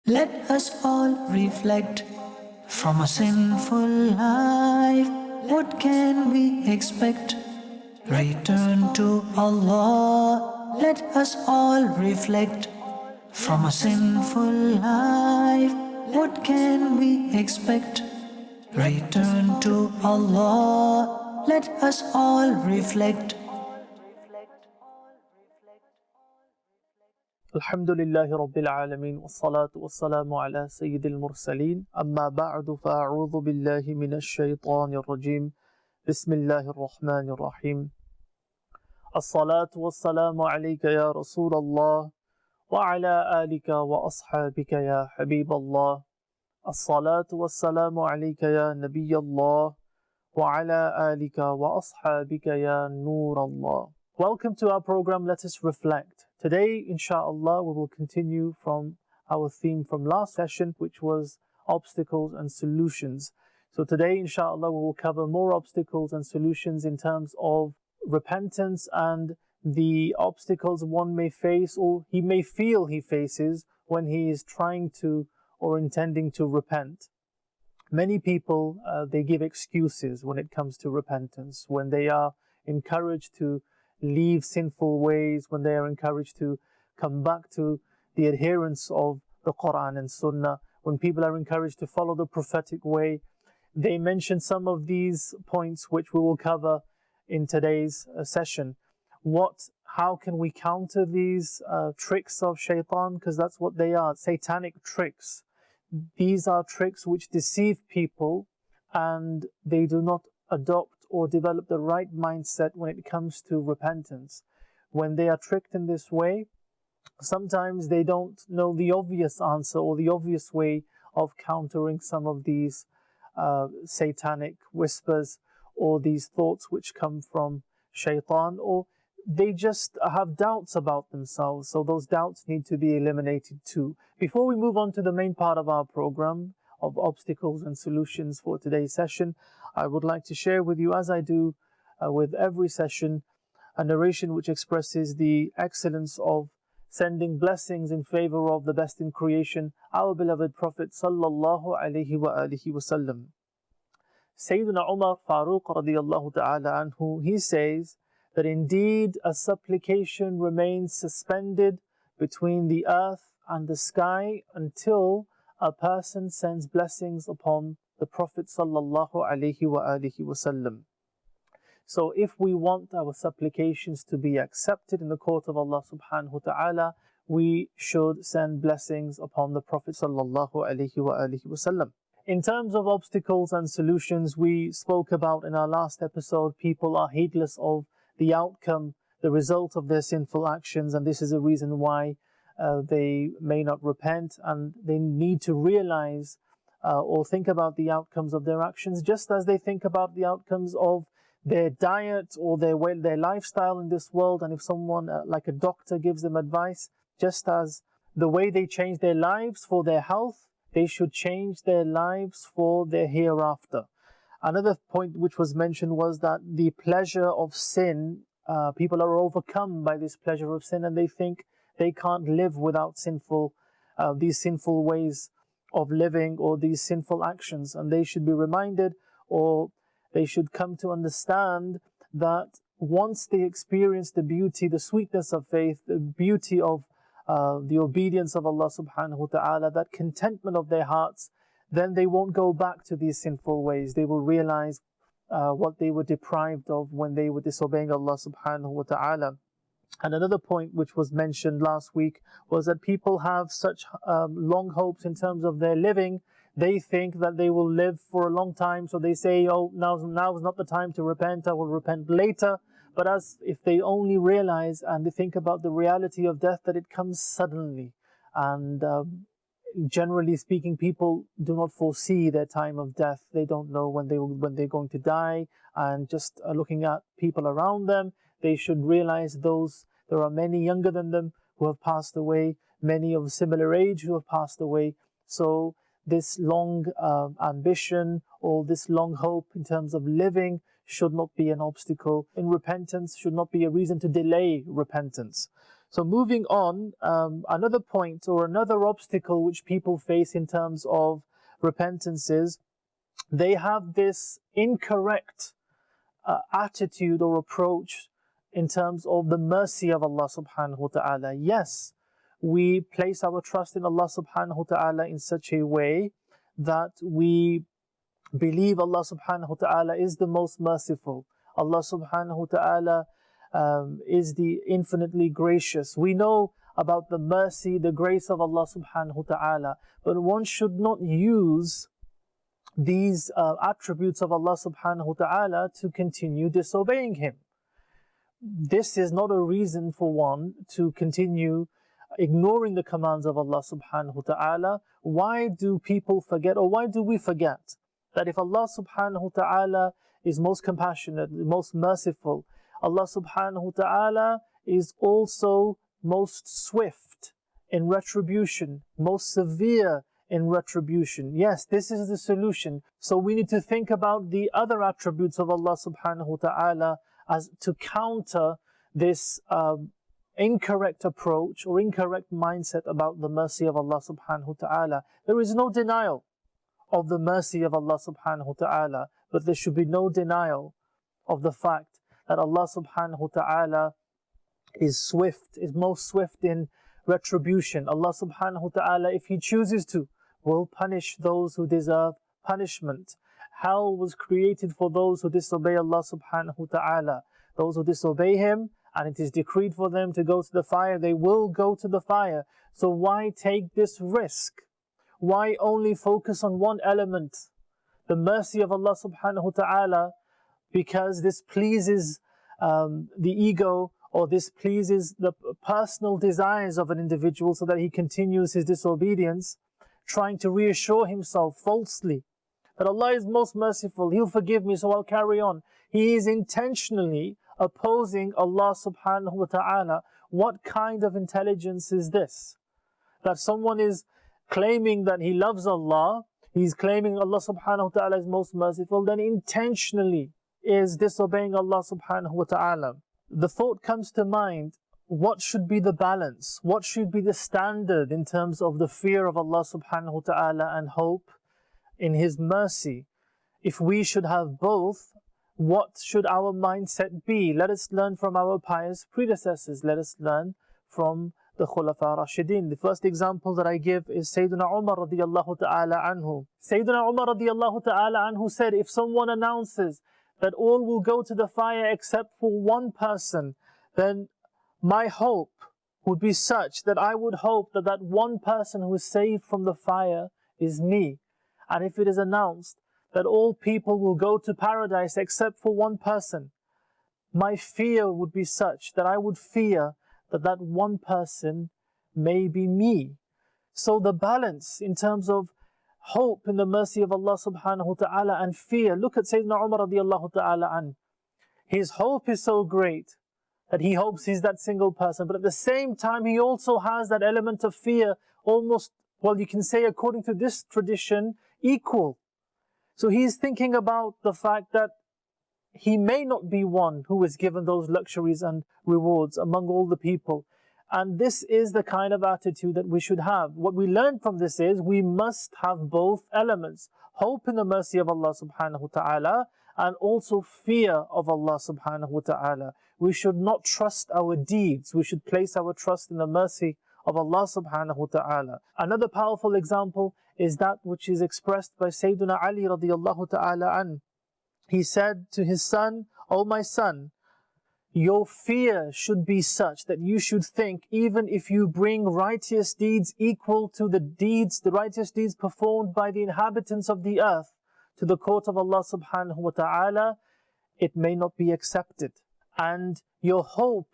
Let us all reflect from a sinful life. What can we expect? Return to Allah. Let us all reflect from a sinful life. What can we expect? Return to Allah. Let us all reflect. الحمد لله رب العالمين والصلاة والسلام على سيد المرسلين أما بعد فأعوذ بالله من الشيطان الرجيم بسم الله الرحمن الرحيم الصلاة والسلام عليك يا رسول الله وعلى آلك وأصحابك يا حبيب الله الصلاة والسلام عليك يا نبي الله وعلى آلك وأصحابك يا نور الله. Welcome to our program, Let Us Reflect. Today, inshallah, we will continue from our theme from last session, which was obstacles and solutions. So today, inshallah, we will cover more obstacles and solutions in terms of repentance and the obstacles one may face or he may feel he faces when he is trying to or intending to repent. Many people, they give excuses when it comes to repentance, when they are encouraged to leave sinful ways, when they are encouraged to come back to the adherence of the Quran and Sunnah, when people are encouraged to follow the prophetic way. They mention some of these points which we will cover in today's session. How can we counter these tricks of shaitan? Because that's what they are, satanic tricks. These are tricks which deceive people and they do not adopt or develop the right mindset when it comes to repentance. When they are tricked in this way, sometimes they don't know the obvious answer or the obvious way of countering some of these satanic whispers or these thoughts which come from shaitan, or they just have doubts about themselves. So those doubts need to be eliminated too. Before we move on to the main part of our program of obstacles and solutions for today's session, I would like to share with you, as I do with every session, a narration which expresses the excellence of sending blessings in favor of the best in creation, our beloved Prophet sallallahu alaihi wasallam. Sayyidina Umar Farooq radiyallahu ta'ala anhu, he says that indeed a supplication remains suspended between the earth and the sky until a person sends blessings upon the Prophet sallallahu alaihi wasallam. So if we want our supplications to be accepted in the court of Allah subhanahu wa ta'ala, we should send blessings upon the Prophet sallallahu alaihi wasallam. In terms of obstacles and solutions, we spoke about in our last episode, people are heedless of the outcome, the result of their sinful actions, and this is a reason why they may not repent, and they need to realize or think about the outcomes of their actions, just as they think about the outcomes of their diet or their lifestyle in this world. And if someone like a doctor gives them advice, just as the way they change their lives for their health, they should change their lives for their hereafter. Another point which was mentioned was that the pleasure of sin, people are overcome by this pleasure of sin and they think they can't live without these sinful ways of living or these sinful actions. And they should be reminded, or they should come to understand, that once they experience the beauty, the sweetness of faith, the beauty of the obedience of Allah subhanahu wa ta'ala, that contentment of their hearts, then they won't go back to these sinful ways. They will realize what they were deprived of when they were disobeying Allah subhanahu wa ta'ala. And another point which was mentioned last week was that people have such long hopes in terms of their living. They think that they will live for a long time, so they say, oh, now is not the time to repent, I will repent later. But as if they only realize and they think about the reality of death, that it comes suddenly. And generally speaking, people do not foresee their time of death. They don't know when they're going to die. And just looking at people around them, they should realize there are many younger than them who have passed away, many of similar age who have passed away. So this long ambition or this long hope in terms of living should not be an obstacle in repentance, should not be a reason to delay repentance. So moving on, another point or another obstacle which people face in terms of repentance is they have this incorrect attitude or approach in terms of the mercy of Allah subhanahu wa ta'ala. Yes, we place our trust in Allah subhanahu wa ta'ala in such a way that we believe Allah subhanahu wa ta'ala is the most merciful. Allah subhanahu wa ta'ala is the infinitely gracious. We know about the mercy, the grace of Allah subhanahu wa ta'ala, but one should not use these attributes of Allah subhanahu wa ta'ala to continue disobeying Him. This is not a reason for one to continue ignoring the commands of Allah subhanahu wa ta'ala. Why do people forget, or why do we forget that if Allah subhanahu wa ta'ala is most compassionate, most merciful, Allah subhanahu wa ta'ala is also most swift in retribution, most severe in retribution. Yes, this is the solution. So we need to think about the other attributes of Allah subhanahu wa ta'ala as to counter this incorrect approach or incorrect mindset about the mercy of Allah subhanahu wa ta'ala. There is no denial of the mercy of Allah subhanahu wa ta'ala, but there should be no denial of the fact that Allah subhanahu wa ta'ala is swift, is most swift in retribution. Allah subhanahu wa ta'ala, if He chooses to, will punish those who deserve punishment. Hell was created for those who disobey Allah subhanahu wa ta'ala. Those who disobey Him, and it is decreed for them to go to the fire, they will go to the fire. So why take this risk? Why only focus on one element, the mercy of Allah subhanahu wa ta'ala, because this pleases the ego, or this pleases the personal desires of an individual, so that he continues his disobedience, trying to reassure himself falsely that Allah is most merciful, He'll forgive me, so I'll carry on. He is intentionally opposing Allah subhanahu wa ta'ala. What kind of intelligence is this? That someone is claiming that he loves Allah, he's claiming Allah subhanahu wa ta'ala is most merciful, then intentionally is disobeying Allah subhanahu wa ta'ala. The thought comes to mind, what should be the balance? What should be the standard in terms of the fear of Allah subhanahu wa ta'ala and hope in His mercy? If we should have both, what should our mindset be? Let us learn from our pious predecessors. Let us learn from the Khulafa Rashidin. The first example that I give is Sayyidina Umar radiyallahu ta'ala anhu. Sayyidina Umar radiyallahu ta'ala anhu said, if someone announces that all will go to the fire except for one person, then my hope would be such that I would hope that that one person who is saved from the fire is me. And if it is announced that all people will go to paradise except for one person, my fear would be such that I would fear that that one person may be me. So the balance in terms of hope in the mercy of Allah subhanahu wa ta'ala and fear. Look at Sayyidina Umar radiyallahu ta'ala an. His hope is so great that he hopes he's that single person, but at the same time he also has that element of fear, almost, well, you can say according to this tradition, equal. So he's thinking about the fact that he may not be one who is given those luxuries and rewards among all the people. And this is the kind of attitude that we should have. What we learn from this is we must have both elements. Hope in the mercy of Allah subhanahu wa ta'ala and also fear of Allah subhanahu wa ta'ala. We should not trust our deeds. We should place our trust in the mercy of Allah subhanahu wa ta'ala. Another powerful example is that which is expressed by Sayyidina Ali radiyallahu ta'ala an. He said to his son, "O my son, your fear should be such that you should think, even if you bring righteous deeds equal to the righteous deeds performed by the inhabitants of the earth to the court of Allah subhanahu wa ta'ala, it may not be accepted. And your hope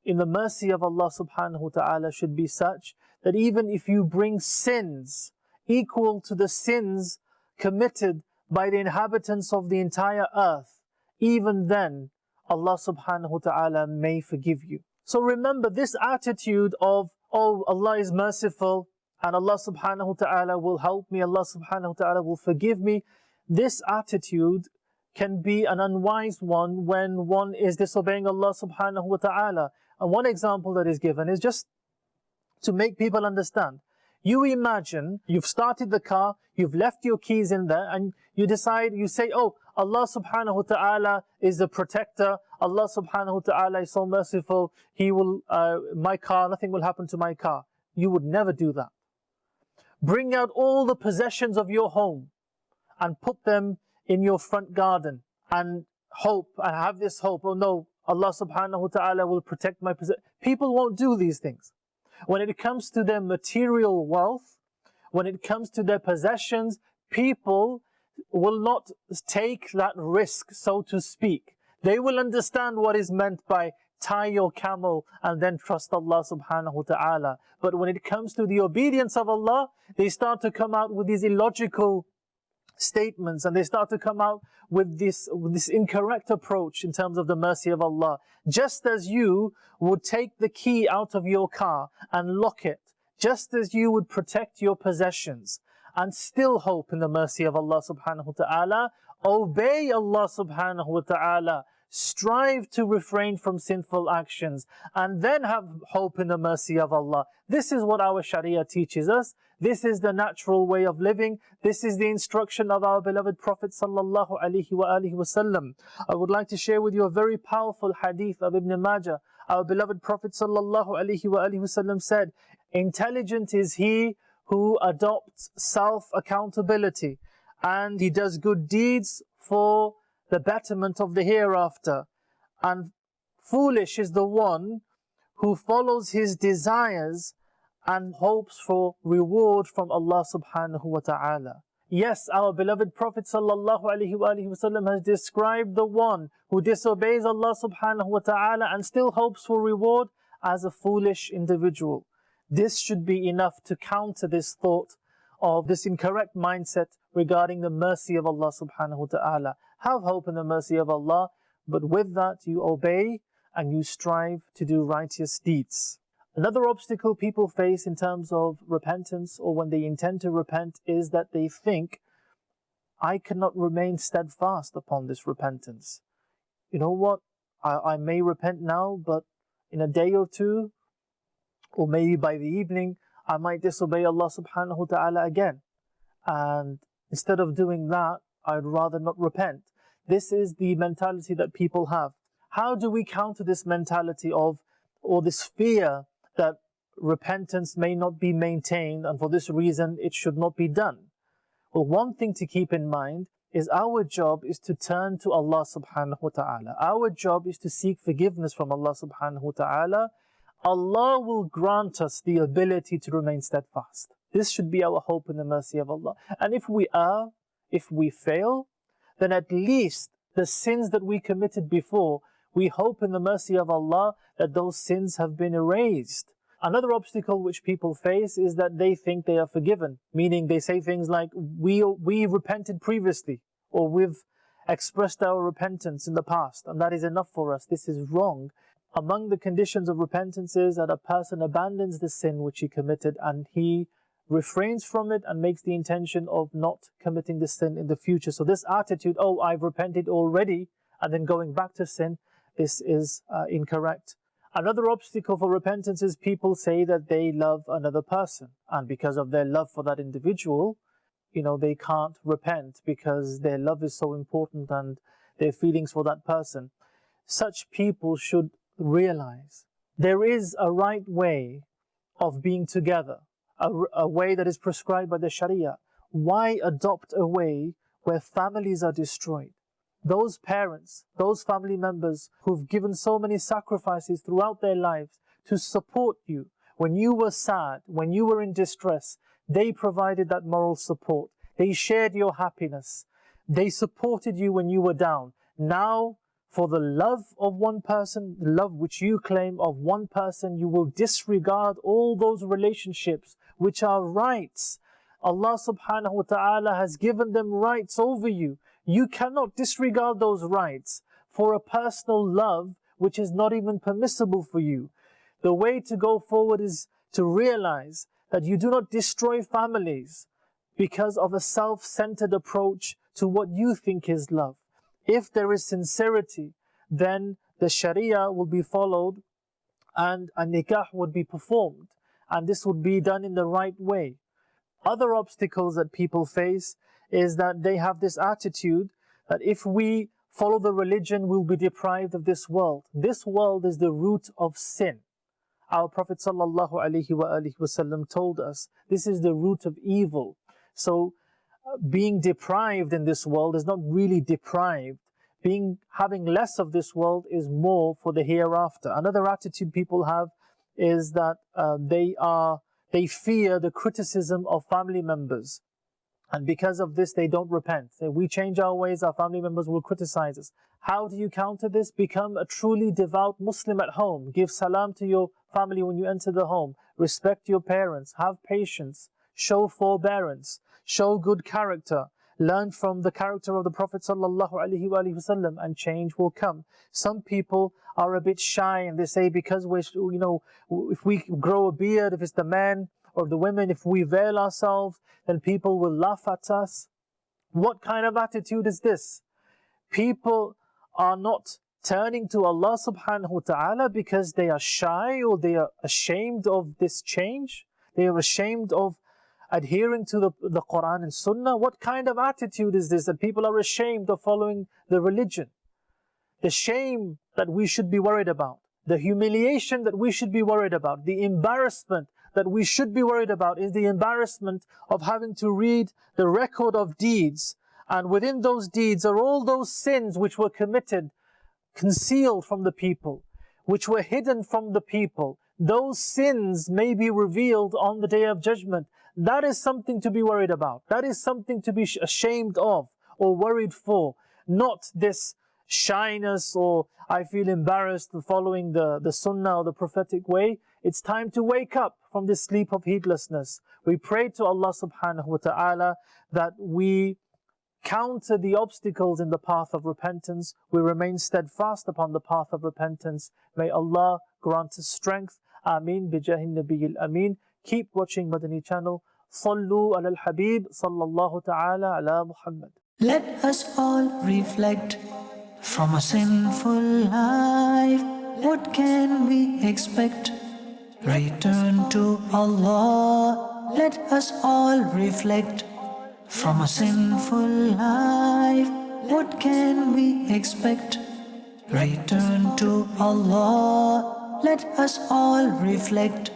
in the mercy of Allah subhanahu wa ta'ala should be such that even if you bring sins equal to the sins committed by the inhabitants of the entire earth, even then Allah subhanahu wa ta'ala may forgive you." So remember this attitude of, oh, Allah is merciful and Allah subhanahu wa ta'ala will help me, Allah subhanahu wa ta'ala will forgive me. This attitude can be an unwise one when one is disobeying Allah subhanahu wa ta'ala. And one example that is given is just to make people understand. You imagine you've started the car, you've left your keys in there, and you decide, you say, oh, Allah subhanahu wa ta'ala is the protector, Allah subhanahu wa ta'ala is so merciful, He will, my car, nothing will happen to my car. You would never do that. Bring out all the possessions of your home and put them in your front garden and hope, and have this hope, oh no, Allah subhanahu wa ta'ala will protect my possessions. People won't do these things. When it comes to their material wealth, when it comes to their possessions, people will not take that risk, so to speak. They will understand what is meant by tie your camel and then trust Allah subhanahu wa ta'ala. But when it comes to the obedience of Allah, they start to come out with these illogical statements, and they start to come out with this incorrect approach in terms of the mercy of Allah. Just as you would take the key out of your car and lock it, just as you would protect your possessions and still hope in the mercy of Allah subhanahu wa ta'ala, obey Allah subhanahu wa ta'ala, strive to refrain from sinful actions, and then have hope in the mercy of Allah. This is what our Sharia teaches us. This is the natural way of living. This is the instruction of our beloved Prophet sallallahu alaihi wasallam. I would like to share with you a very powerful hadith of Ibn Majah. Our beloved Prophet sallallahu alaihi wasallam said, intelligent is he who adopts self-accountability and he does good deeds for the betterment of the hereafter. And foolish is the one who follows his desires and hopes for reward from Allah subhanahu wa ta'ala. Yes, our beloved Prophet sallallahu alaihi wasallam has described the one who disobeys Allah subhanahu wa ta'ala and still hopes for reward as a foolish individual. This should be enough to counter this thought of this incorrect mindset regarding the mercy of Allah subhanahu wa ta'ala. Have hope in the mercy of Allah, but with that you obey and you strive to do righteous deeds. Another obstacle people face in terms of repentance, or when they intend to repent, is that they think, I cannot remain steadfast upon this repentance. You know what? I may repent now, but in a day or two, or maybe by the evening, I might disobey Allah subhanahu wa ta'ala again. And instead of doing that, I'd rather not repent. This is the mentality that people have. How do we counter this mentality of, or this fear that repentance may not be maintained and for this reason it should not be done? Well, one thing to keep in mind is our job is to turn to Allah subhanahu wa ta'ala. Our job is to seek forgiveness from Allah subhanahu wa ta'ala. Allah will grant us the ability to remain steadfast. This should be our hope in the mercy of Allah. And if we err, if we fail, then at least the sins that we committed before, we hope in the mercy of Allah that those sins have been erased. Another obstacle which people face is that they think they are forgiven, meaning they say things like, we repented previously, or we've expressed our repentance in the past, and that is enough for us. This is wrong. Among the conditions of repentance is that a person abandons the sin which he committed and he refrains from it and makes the intention of not committing the sin in the future. So this attitude, oh, I've repented already, and then going back to sin, this is incorrect. Another obstacle for repentance is people say that they love another person, and because of their love for that individual, they can't repent because their love is so important and their feelings for that person. Such people should realize there is a right way of being together, a way that is prescribed by the Sharia. Why adopt a way where families are destroyed? Those parents, those family members who've given so many sacrifices throughout their lives to support you when you were sad, when you were in distress, they provided that moral support. They shared your happiness. They supported you when you were down. Now, for the love of one person, the love which you claim of one person, you will disregard all those relationships which are rights. Allah subhanahu wa ta'ala has given them rights over you. You cannot disregard those rights for a personal love which is not even permissible for you. The way to go forward is to realize that you do not destroy families because of a self-centered approach to what you think is love. If there is sincerity, then the Sharia will be followed and a nikah would be performed, and this would be done in the right way. Other obstacles that people face is that they have this attitude that if we follow the religion, we'll be deprived of this world. This world is the root of sin. Our Prophet ﷺ told us this is the root of evil. So being deprived in this world is not really deprived. Having less of this world is more for the hereafter. Another attitude people have is that they fear the criticism of family members. And because of this, they don't repent. If we change our ways, our family members will criticize us. How do you counter this? Become a truly devout Muslim at home. Give salam to your family when you enter the home. Respect your parents. Have patience. Show forbearance. Show good character. Learn from the character of the Prophet ﷺ, and change will come. Some people are a bit shy and they say because if we grow a beard, if it's the men or the women, if we veil ourselves, then people will laugh at us. What kind of attitude is this? People are not turning to Allah subhanahu wa ta'ala because they are shy or they are ashamed of this change. They are ashamed of adhering to the Quran and Sunnah. What kind of attitude is this, that people are ashamed of following the religion? The shame that we should be worried about, the humiliation that we should be worried about, the embarrassment that we should be worried about is the embarrassment of having to read the record of deeds, and within those deeds are all those sins which were committed, concealed from the people, which were hidden from the people. Those sins may be revealed on the Day of Judgment. That is something to be worried about. That is something to be ashamed of or worried for. Not this shyness or I feel embarrassed following the Sunnah or the prophetic way. It's time to wake up from this sleep of heedlessness. We pray to Allah subhanahu wa ta'ala that we counter the obstacles in the path of repentance. We remain steadfast upon the path of repentance. May Allah grant us strength. Ameen bijahin nabiyil ameen. Keep watching Madani Channel. Sallu ala al-Habib sallallahu ta'ala ala Muhammad. Let us all reflect. From a sinful life, what can we expect? Return to Allah. Let us all reflect. From a sinful life, what can we expect? Return to Allah. Let us all reflect.